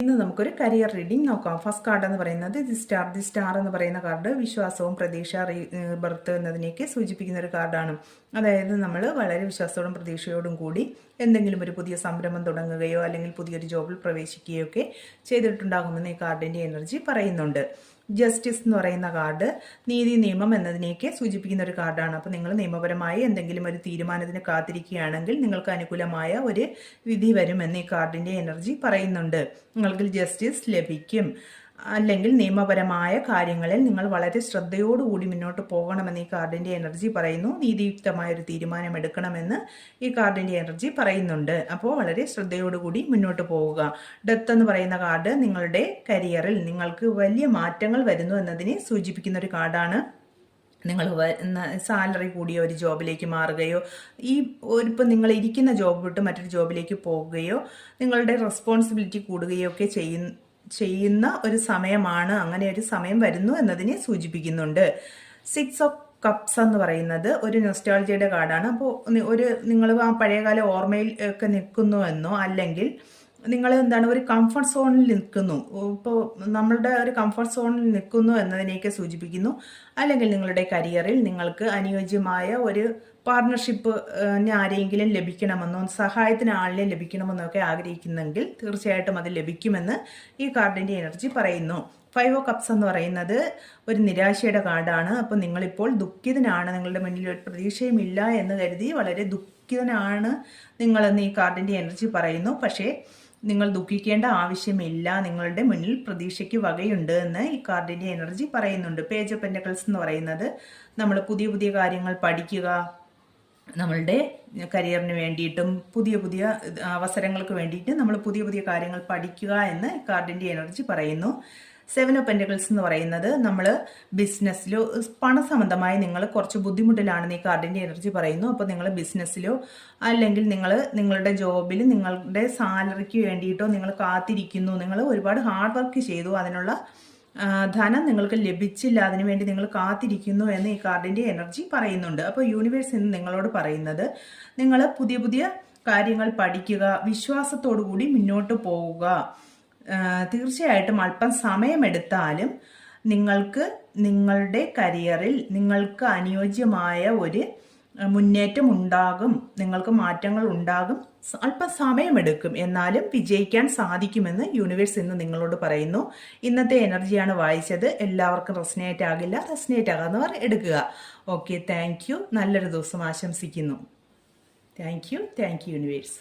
ഇന്ന് നമുക്കൊരു career reading നോക്കാം. ഫസ്റ്റ് കാർഡ് എന്ന് പറയുന്നത് ദി സ്റ്റാർ എന്ന് പറയുന്ന കാർഡ് വിശ്വാസവും പ്രതീക്ഷ ബർത്ത് എന്നതിനെയൊക്കെ സൂചിപ്പിക്കുന്ന ഒരു കാർഡാണ്. അതായത് നമ്മൾ വളരെ വിശ്വാസത്തോടും പ്രതീക്ഷയോടും കൂടി എന്തെങ്കിലും ഒരു പുതിയ സംരംഭം തുടങ്ങുകയോ അല്ലെങ്കിൽ പുതിയൊരു ജോബിൽ പ്രവേശിക്കുകയോ ഒക്കെ ചെയ്തിട്ടുണ്ടാകുമെന്ന് ഈ കാർഡിന്റെ എനർജി പറയുന്നുണ്ട്. ജസ്റ്റിസ് എന്ന് പറയുന്ന കാർഡ് നീതി നിയമം എന്നതിനെയൊക്കെ സൂചിപ്പിക്കുന്ന ഒരു കാർഡാണ്. അപ്പോൾ നിങ്ങൾ നിയമപരമായി എന്തെങ്കിലും ഒരു തീരുമാനത്തിന് കാത്തിരിക്കുകയാണെങ്കിൽ നിങ്ങൾക്ക് അനുകൂലമായ ഒരു വിധി വരുമെന്ന് ഈ കാർഡിന്റെ എനർജി പറയുന്നുണ്ട്. നിങ്ങൾക്ക് ജസ്റ്റിസ് ലഭിക്കും, അല്ലെങ്കിൽ നിയമപരമായ കാര്യങ്ങളിൽ നിങ്ങൾ വളരെ ശ്രദ്ധയോടുകൂടി മുന്നോട്ട് പോകണമെന്ന് ഈ കാർഡിന്റെ എനർജി പറയുന്നു. നീതിയുക്തമായ ഒരു തീരുമാനം എടുക്കണമെന്ന് ഈ കാർഡിന്റെ എനർജി പറയുന്നുണ്ട്. അപ്പോൾ വളരെ ശ്രദ്ധയോടുകൂടി മുന്നോട്ട് പോവുക. ഡെത്ത് എന്ന് പറയുന്ന കാർഡ് നിങ്ങളുടെ കരിയറിൽ നിങ്ങൾക്ക് വലിയ മാറ്റങ്ങൾ വരുന്നു എന്നതിനെ സൂചിപ്പിക്കുന്ന ഒരു കാർഡാണ്. നിങ്ങൾ സാലറി കൂടിയ ഒരു ജോബിലേക്ക് മാറുകയോ ഇപ്പം നിങ്ങൾ ഇരിക്കുന്ന ജോബ് വിട്ട് മറ്റൊരു ജോബിലേക്ക് പോകുകയോ നിങ്ങളുടെ റെസ്പോൺസിബിലിറ്റി കൂടുകയോ ഒക്കെ ചെയ്യുന്ന ഒരു സമയമാണ്. അങ്ങനെ ഒരു സമയം വരുന്നു എന്നതിനെ സൂചിപ്പിക്കുന്നുണ്ട്. 6 ഓഫ് കപ്സ് എന്ന് പറയുന്നത് ഒരു നൊസ്റ്റാൾജിയുടെ കാർഡാണ്. അപ്പോൾ നിങ്ങൾ ആ പഴയകാല ഓർമ്മയിൽ ഒക്കെ നിൽക്കുന്നു എന്നോ അല്ലെങ്കിൽ നിങ്ങൾ ഒരു കംഫർട്ട് സോണിൽ നിൽക്കുന്നു, ഇപ്പോൾ നമ്മളുടെ ഒരു കംഫർട്ട് സോണിൽ നിൽക്കുന്നു എന്നതിനെയൊക്കെ സൂചിപ്പിക്കുന്നു. അല്ലെങ്കിൽ നിങ്ങളുടെ കരിയറിൽ നിങ്ങൾക്ക് അനുയോജ്യമായ ഒരു പാർട്ണർഷിപ്പ് ആരെങ്കിലും ലഭിക്കണമെന്നോ സഹായത്തിന് ആളിനെ ലഭിക്കണമെന്നോ ഒക്കെ ആഗ്രഹിക്കുന്നെങ്കിൽ തീർച്ചയായിട്ടും അത് ലഭിക്കുമെന്ന് ഈ കാർഡിന്റെ എനർജി പറയുന്നു. 5 ഓഫ് കപ്സ് എന്ന് പറയുന്നത് ഒരു നിരാശയുടെ കാർഡാണ്. അപ്പോൾ നിങ്ങളിപ്പോൾ ദുഃഖിതനാണ്, നിങ്ങളുടെ മുന്നിൽ ഒരു പ്രതീക്ഷയും ഇല്ല എന്ന് കരുതി വളരെ ദുഃഖിതനാണ് നിങ്ങളെന്ന് ഈ കാർഡിന്റെ എനർജി പറയുന്നു. പക്ഷേ നിങ്ങൾ ദുഃഖിക്കേണ്ട ആവശ്യമില്ല, നിങ്ങളുടെ മുന്നിൽ പ്രതീക്ഷയ്ക്ക് വകയുണ്ട് എന്ന് ഈ കാർഡിന്റെ എനർജി പറയുന്നുണ്ട്. പേജ് ഓഫ് പെന്റക്കിൾസ് എന്ന് പറയുന്നത് നമ്മൾ പുതിയ പുതിയ കാര്യങ്ങൾ പഠിക്കുക, നമ്മളുടെ കരിയറിന് വേണ്ടിയിട്ടും പുതിയ പുതിയ അവസരങ്ങൾക്ക് വേണ്ടിയിട്ട് നമ്മൾ പുതിയ പുതിയ കാര്യങ്ങൾ പഠിക്കുക എന്ന് ഈ കാർഡിന്റെ എനർജി പറയുന്നു. 7 ഓഫ് പെന്റക്കിൾസ് എന്ന് പറയുന്നത് നമ്മൾ ബിസിനസ്സിലോ പണസംബന്ധമായി നിങ്ങൾ കുറച്ച് ബുദ്ധിമുട്ടിലാണെന്ന് ഈ കാർഡിന്റെ എനർജി പറയുന്നു. അപ്പോൾ നിങ്ങൾ ബിസിനസ്സിലോ അല്ലെങ്കിൽ നിങ്ങളുടെ ജോബിൽ നിങ്ങളുടെ സാലറിക്ക് വേണ്ടിയിട്ടോ നിങ്ങൾ കാത്തിരിക്കുന്നു, നിങ്ങൾ ഒരുപാട് ഹാർഡ് വർക്ക് ചെയ്തു, അതിനുള്ള ധനം നിങ്ങൾക്ക് ലഭിച്ചില്ല, അതിനുവേണ്ടി നിങ്ങൾ കാത്തിരിക്കുന്നു എന്ന് ഈ കാർഡിന്റെ എനർജി പറയുന്നുണ്ട്. അപ്പോൾ യൂണിവേഴ്സ് ഇന്ന് നിങ്ങളോട് പറയുന്നത് നിങ്ങൾ പുതിയ പുതിയ കാര്യങ്ങൾ പഠിക്കുക, വിശ്വാസത്തോടു കൂടി മുന്നോട്ട് പോവുക. തീർച്ചയായിട്ടും അല്പം സമയമെടുത്താലും നിങ്ങൾക്ക് നിങ്ങളുടെ കരിയറിൽ നിങ്ങൾക്ക് അനുയോജ്യമായ ഒരു മുന്നേറ്റം ഉണ്ടാകും, നിങ്ങൾക്ക് മാറ്റങ്ങൾ ഉണ്ടാകും. അല്പം സമയമെടുക്കും, എന്നാലും വിജയിക്കാൻ സാധിക്കുമെന്ന് യൂണിവേഴ്സ് ഇന്ന് നിങ്ങളോട് പറയുന്നു. ഇന്നത്തെ എനർജിയാണ് വായിച്ചത്. എല്ലാവർക്കും റെസനേറ്റ് ആകില്ല, റെസനേറ്റ് ആകാവുന്നവർ എടുക്കുക. Okay, thank you. നല്ലൊരു ദിവസം ആശംസിക്കുന്നു. Thank you universe.